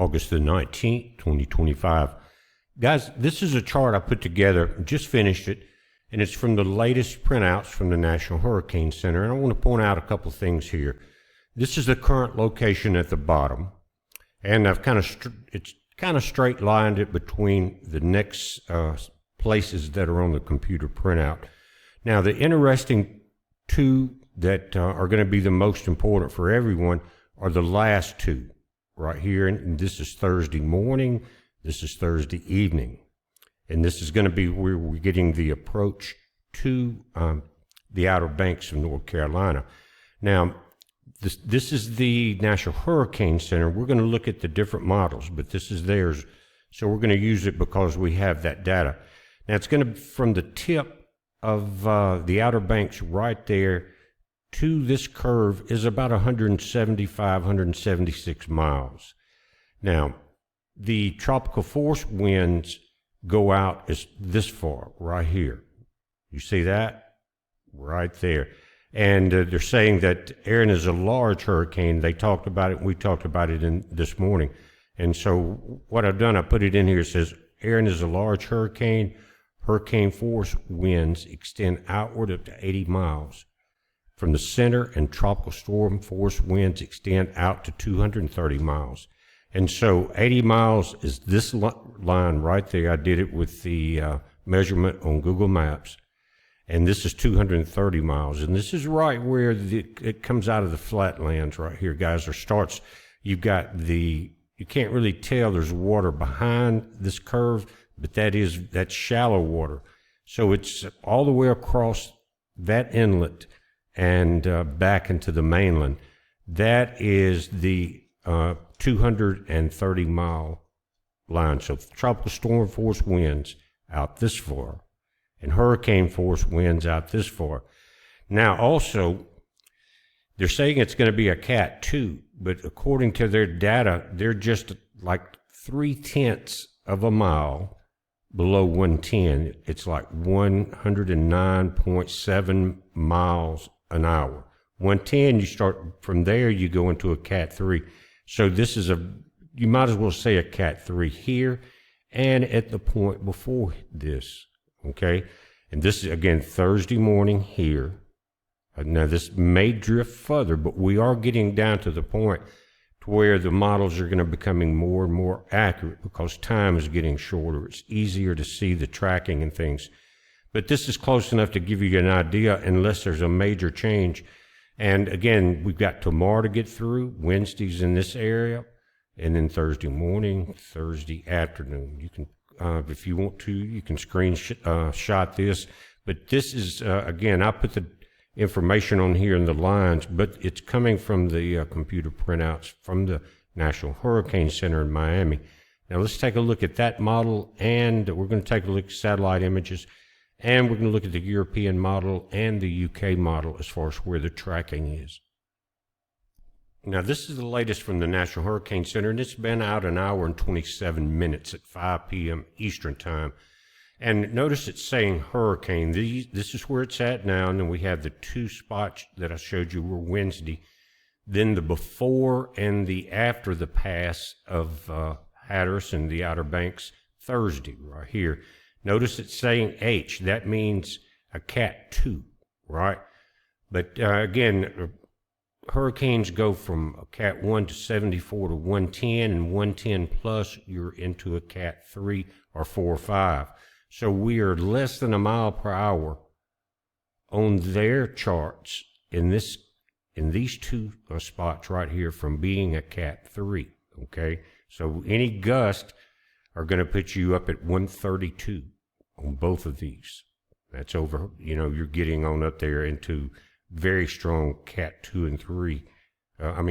August the 19th, 2025. Guys, this is a chart I put together, just finished it, and it's from the latest printouts from the National Hurricane Center. And I want to point out a couple things here. This is the current location at the bottom, and I've it's kind of straight lined it between the next places that are on the computer printout. Now, the interesting two that are going to be the most important for everyone are the last two right here. And this is Thursday morning. This is Thursday evening. And this is going to be where we're getting the approach to the Outer Banks of North Carolina. Now, this is the National Hurricane Center. We're going to look at the different models, but this is theirs. So we're going to use it because we have that data. Now, it's going to, from the tip of the Outer Banks right there to this curve is about 175, 176 miles. Now, the tropical force winds go out as this far, right here. You see that? Right there. And they're saying that Erin is a large hurricane. They talked about it, we talked about it this morning. And so what I've done, I put it in here, it says Erin is a large hurricane. Hurricane force winds extend outward up to 80 miles from the center, and tropical storm force winds extend out to 230 miles. And so 80 miles is this line right there. I did it with the measurement on Google Maps. And this is 230 miles. And this is right where it comes out of the flatlands right here, guys, or starts. You've got you can't really tell there's water behind this curve, but that's shallow water. So it's all the way across that inlet and back into the mainland. That is the 230 mile line. So tropical storm force winds out this far, and hurricane force winds out this far. Now, also, they're saying it's going to be a Cat 2, but according to their data, they're just like 0.3 of a mile below 110. It's like 109.7 miles an hour. 110, you start from there, you go into a Cat 3. So this is you might as well say a Cat 3 here and at the point before this, okay? And this is, again, Thursday morning here. Now, this may drift further, but we are getting down to the point to where the models are going to be becoming more and more accurate because time is getting shorter. It's easier to see the tracking and things. But this is close enough to give you an idea unless there's a major change. And again, we've got tomorrow to get through. Wednesday's in this area, and then Thursday morning, Thursday afternoon. You can, if you want to, you can screenshot this. But this is, again, I put the information on here in the lines, but it's coming from the computer printouts from the National Hurricane Center in Miami. Now let's take a look at that model, and we're going to take a look at satellite images, and we're going to look at the European model and the UK model as far as where the tracking is. Now, this is the latest from the National Hurricane Center, and it's been out 1 hour and 27 minutes at 5 p.m. Eastern Time. And notice it's saying hurricane. This is where it's at now, and then we have the two spots that I showed you were Wednesday. Then the before and the after the pass of Hatteras and the Outer Banks Thursday right here. Notice it's saying H. That means a Cat 2, right? But again, hurricanes go from a Cat 1 to 74 to 110, and 110 plus, you're into a Cat 3 or 4 or 5. So we are less than a mile per hour on their charts in these two spots right here from being a Cat 3, okay? So any gust are going to put you up at 132 on both of these. That's over, you're getting on up there into very strong Cat 2 and 3,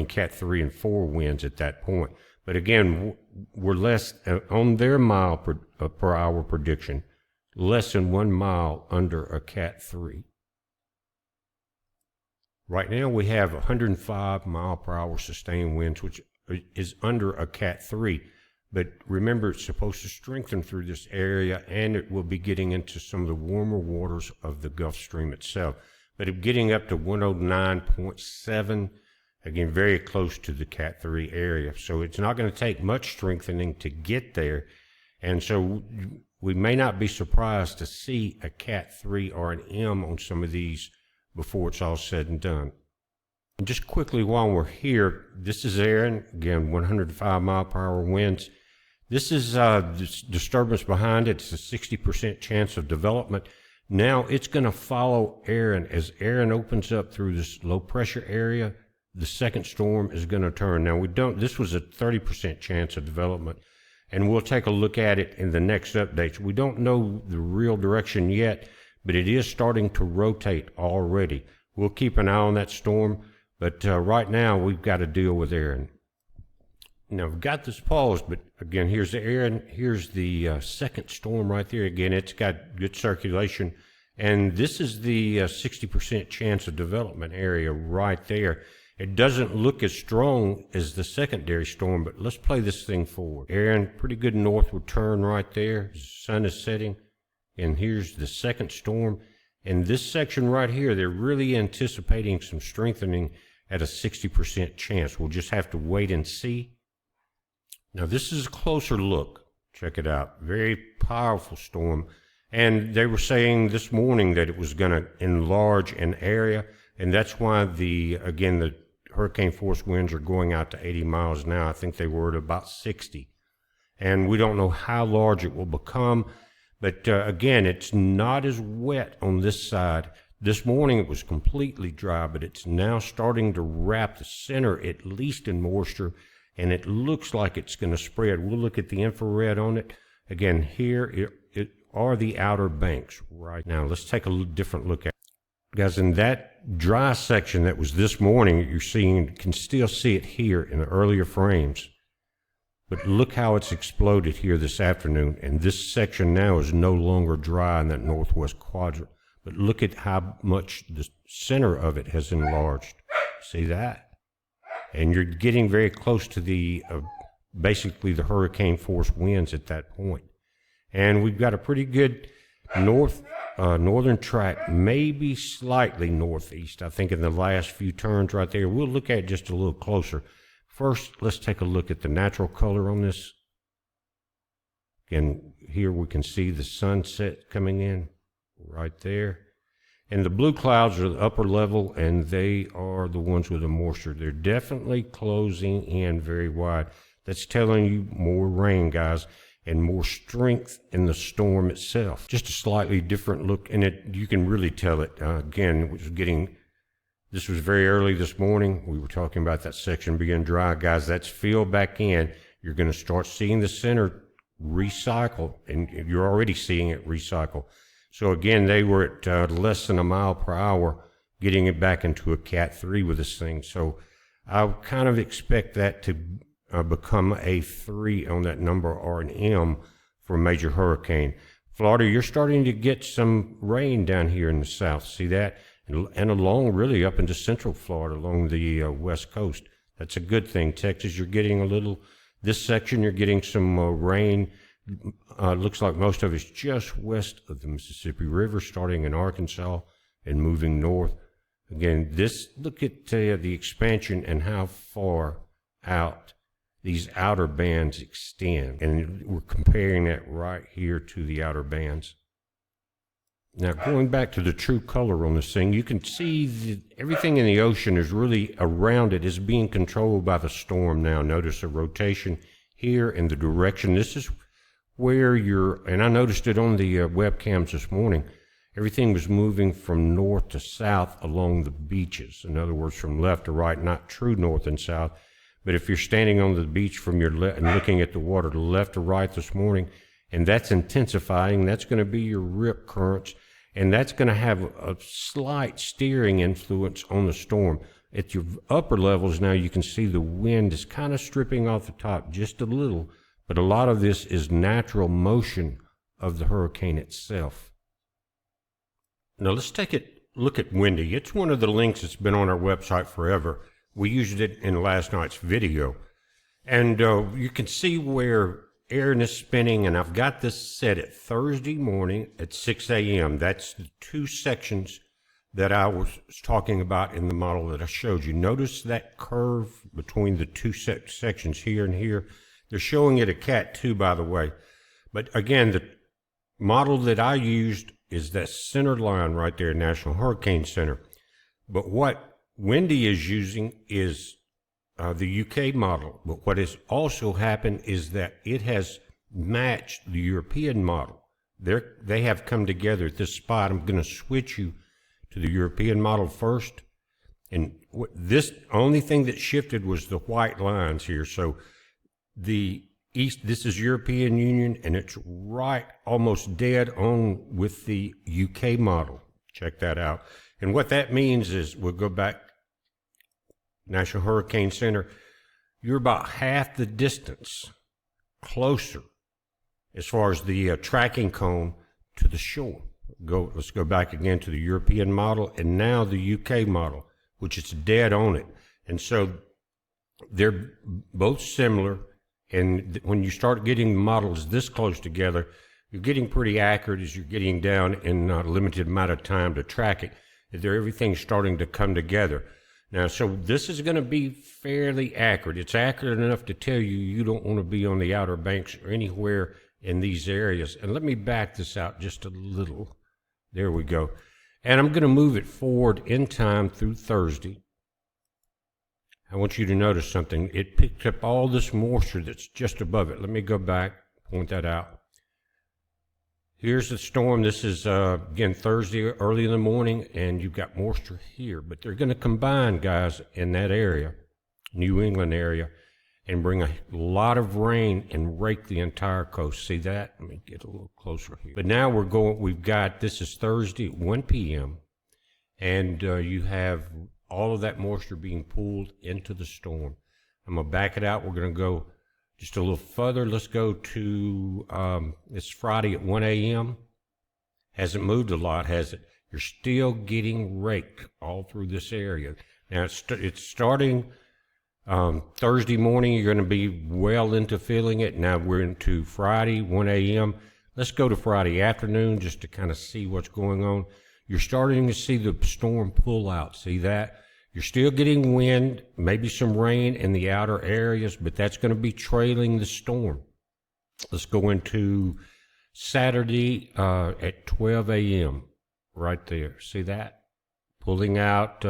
Cat 3 and 4 winds at that point. But again, we're less on their mile per hour prediction, less than 1 mile under a Cat 3. Right now we have 105 mile per hour sustained winds, which is under a Cat 3. But remember, it's supposed to strengthen through this area, and it will be getting into some of the warmer waters of the Gulf Stream itself. But getting up to 109.7 Again, very close to the Cat 3 area. So it's not going to take much strengthening to get there. And so we may not be surprised to see a Cat 3 or an M on some of these before it's all said and done. And just quickly while we're here, this is Erin, again, 105 mile per hour winds. This is this disturbance behind it. It's a 60% chance of development. Now it's going to follow Erin. As Erin opens up through this low pressure area, the second storm is going to turn. Now this was a 30% chance of development, and we'll take a look at it in the next updates. We don't know the real direction yet, but it is starting to rotate already. We'll keep an eye on that storm, but right now we've got to deal with Erin. Now we've got this paused, but again, here's the Erin. Here's the second storm right there. Again, it's got good circulation, and this is the 60% chance of development area right there. It doesn't look as strong as the secondary storm, but let's play this thing forward. Erin, pretty good northward turn right there. The sun is setting, and here's the second storm. And this section right here, they're really anticipating some strengthening at a 60% chance. We'll just have to wait and see. Now this is a closer look. Check it out. Very powerful storm. And they were saying this morning that it was going to enlarge an area, and that's why the hurricane force winds are going out to 80 miles now. I think they were at about 60. And we don't know how large it will become, but again, it's not as wet on this side. This morning it was completely dry, but it's now starting to wrap the center at least in moisture, and it looks like it's going to spread. We'll look at the infrared on it. Again, here it are the outer banks right now. Let's take a different look at it. Guys, in that dry section that was this morning, you're seeing, you can still see it here in the earlier frames. But look how it's exploded here this afternoon. And this section now is no longer dry in that northwest quadrant. But look at how much the center of it has enlarged. See that? And you're getting very close to the, basically the hurricane force winds at that point. And we've got a pretty good northern track, maybe slightly northeast. I think in the last few turns right there. We'll look at it just a little closer. First, let's take a look at the natural color on this. Again, here we can see the sunset coming in right there. And the blue clouds are the upper level, and they are the ones with the moisture. They're definitely closing in very wide. That's telling you more rain, guys, and more strength in the storm itself. Just a slightly different look, and you can really tell it. Again, this was very early this morning. We were talking about that section being dry. Guys, that's filled back in. You're going to start seeing the center recycle, and you're already seeing it recycle. So again, they were at less than a mile per hour, getting it back into a Cat 3 with this thing. So I kind of expect that to become a 3 on that number, or an M for a major hurricane. Florida, you're starting to get some rain down here in the south. See that? And along really up into central Florida, along the west coast. That's a good thing. Texas, you're getting a little, this section, you're getting some rain. Looks like most of it's just west of the Mississippi River, starting in Arkansas and moving north. Again, look at the expansion and how far out these outer bands extend. And we're comparing that right here to the outer bands. Now, going back to the true color on this thing, you can see that everything in the ocean is really around it is being controlled by the storm now. Notice a rotation here in the direction. This is where and I noticed it on the webcams this morning, everything was moving from north to south along the beaches. In other words, from left to right, not true north and south. But if you're standing on the beach from your left and looking at the water to left to right this morning, and that's intensifying, that's going to be your rip currents, and that's going to have a slight steering influence on the storm. At your upper levels now, you can see the wind is kind of stripping off the top just a little, but a lot of this is natural motion of the hurricane itself. Now let's take a look at Windy. It's one of the links that's been on our website forever. We used it in last night's video. And you can see where Erin is spinning, and I've got this set at Thursday morning at 6 a.m. That's the two sections that I was talking about in the model that I showed you. Notice that curve between the two sections here and here. They're showing it a Cat 2, by the way. But again, the model that I used is that center line right there, National Hurricane Center. But what Wendy is using is the UK model. But what has also happened is that it has matched the European model. They have come together at this spot. I'm going to switch you to the European model first. And this only thing that shifted was the white lines here. So the East, this is European Union, and it's right almost dead on with the UK model. Check that out. And what that means is, we'll go back, National Hurricane Center, you're about half the distance closer as far as the tracking cone to the shore. Let's go back again to the European model and now the UK model, which is dead on it. And so they're both similar. And when you start getting models this close together, you're getting pretty accurate as you're getting down in a limited amount of time to track it. Everything's starting to come together. Now, so this is going to be fairly accurate. It's accurate enough to tell you you don't want to be on the Outer Banks or anywhere in these areas. And let me back this out just a little. There we go. And I'm going to move it forward in time through Thursday. I want you to notice something. It picked up all this moisture that's just above it. Let me go back, point that out. Here's the storm. This is, again, Thursday early in the morning, and you've got moisture here. But they're going to combine, guys, in that area, New England area, and bring a lot of rain and rake the entire coast. See that? Let me get a little closer here. But now this is Thursday at 1 p.m., and you have all of that moisture being pulled into the storm. I'm going to back it out. We're going to go just a little further. Let's go to, it's Friday at 1 a.m. Hasn't moved a lot, has it? You're still getting raked all through this area. Now, it's starting Thursday morning. You're going to be well into feeling it. Now we're into Friday, 1 a.m. Let's go to Friday afternoon just to kind of see what's going on. You're starting to see the storm pull out. See that? You're still getting wind, maybe some rain in the outer areas, but that's going to be trailing the storm. Let's go into Saturday at 12 a.m. right there. See that? Pulling out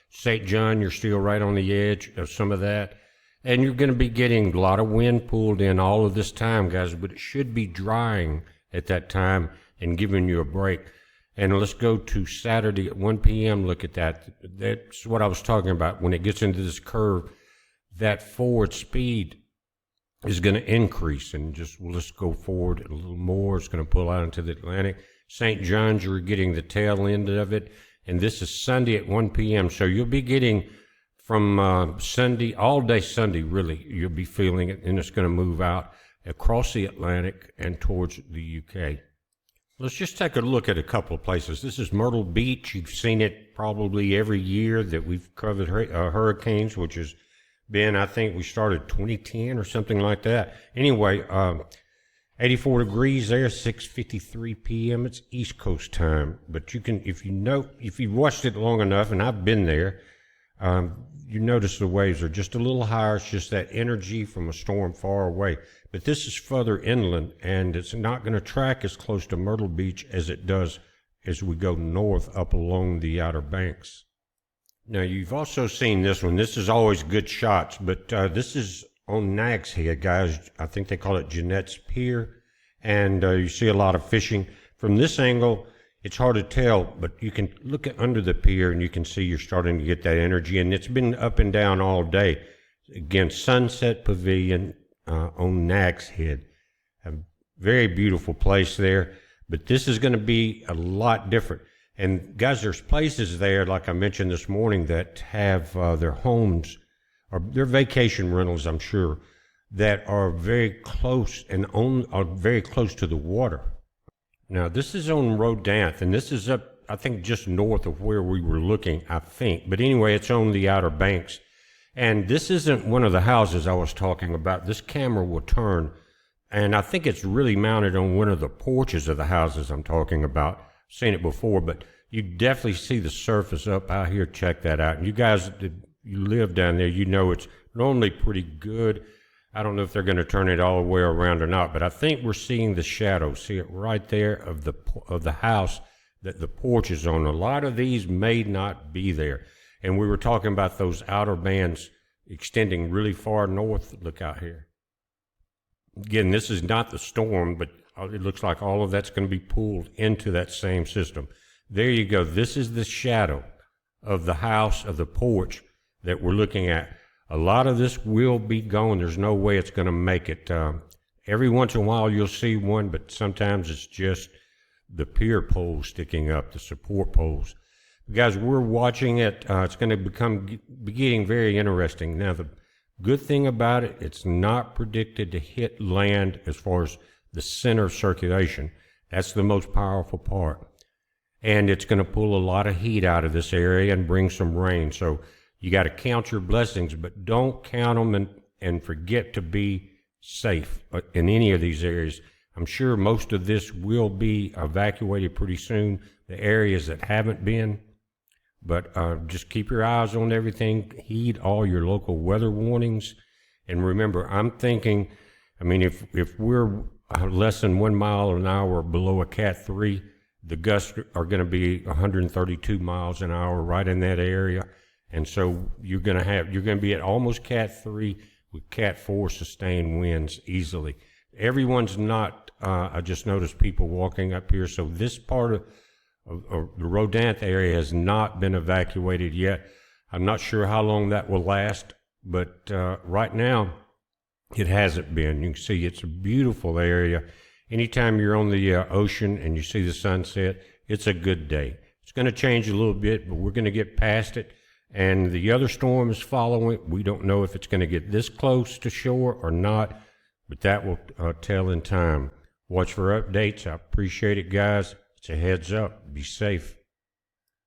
St. John, you're still right on the edge of some of that. And you're going to be getting a lot of wind pulled in all of this time, guys, but it should be drying at that time and giving you a break. And let's go to Saturday at 1 p.m. Look at that. That's what I was talking about. When it gets into this curve, that forward speed is going to increase. And let's go forward a little more. It's going to pull out into the Atlantic. St. John's, you're getting the tail end of it. And this is Sunday at 1 p.m. So you'll be getting from Sunday, all day Sunday, really, you'll be feeling it. And it's going to move out across the Atlantic and towards the UK. Let's just take a look at a couple of places. This is Myrtle Beach. You've seen it probably every year that we've covered hurricanes, which has been, I think we started 2010 or something like that. Anyway, 84 degrees there, 6:53 p.m. It's East Coast time. But you can, if you've watched it long enough, and I've been there, you notice the waves are just a little higher. It's just that energy from a storm far away. But this is further inland, and it's not going to track as close to Myrtle Beach as it does as we go north up along the Outer Banks. Now, you've also seen this one. This is always good shots, but this is on Nag's Head, guys. I think they call it Jeanette's Pier, and you see a lot of fishing. From this angle, it's hard to tell, but you can look at under the pier, and you can see you're starting to get that energy, and it's been up and down all day. Again, Sunset Pavilion, on Nag's Head. A very beautiful place there, but this is going to be a lot different. And guys, there's places there, like I mentioned this morning, that have their homes or their vacation rentals, I'm sure, that are very close and are very close to the water. Now, this is on Rodanthe, and this is up, I think, just north of where we were looking, I think. But anyway, it's on the Outer Banks. And this isn't one of the houses I was talking about. This camera will turn, and I think it's really mounted on one of the porches of the houses I'm talking about. I've seen it before, but you definitely see the surface up out here. Check that out. And you guys, you live down there, you know it's normally pretty good. I don't know if they're going to turn it all the way around or not, but I think we're seeing the shadow. See it right there of the house that the porch is on. A lot of these may not be there. And we were talking about those outer bands extending really far north. Look out here. Again, this is not the storm, but it looks like all of that's going to be pulled into that same system. There you go. This is the shadow of the house, of the porch that we're looking at. A lot of this will be gone. There's no way it's going to make it. Every once in a while you'll see one, but sometimes it's just the pier poles sticking up, the support poles. Guys, we're watching it. It's going to be getting very interesting. Now, the good thing about it, it's not predicted to hit land as far as the center of circulation. That's the most powerful part. And it's going to pull a lot of heat out of this area and bring some rain. So you got to count your blessings, but don't count them and forget to be safe in any of these areas. I'm sure most of this will be evacuated pretty soon, the areas that haven't been. But just keep your eyes on everything. Heed all your local weather warnings. And remember, I'm thinking, I mean, if we're less than 1 mile an hour below a Cat 3, the gusts are going to be 132 miles an hour right in that area. And so you're going to be at almost Cat 3 with Cat 4 sustained winds easily. Everyone's not, I just noticed people walking up here. So this part of the Rodanthe area has not been evacuated yet. I'm not sure how long that will last, but right now it hasn't been. You can see it's a beautiful area. Anytime you're on the ocean and you see the sunset, it's a good day. It's going to change a little bit, but we're going to get past it. And the other storm is following it. We don't know if it's going to get this close to shore or not, but that will tell in time. Watch for updates. I appreciate it, guys. It's a heads up. Be safe.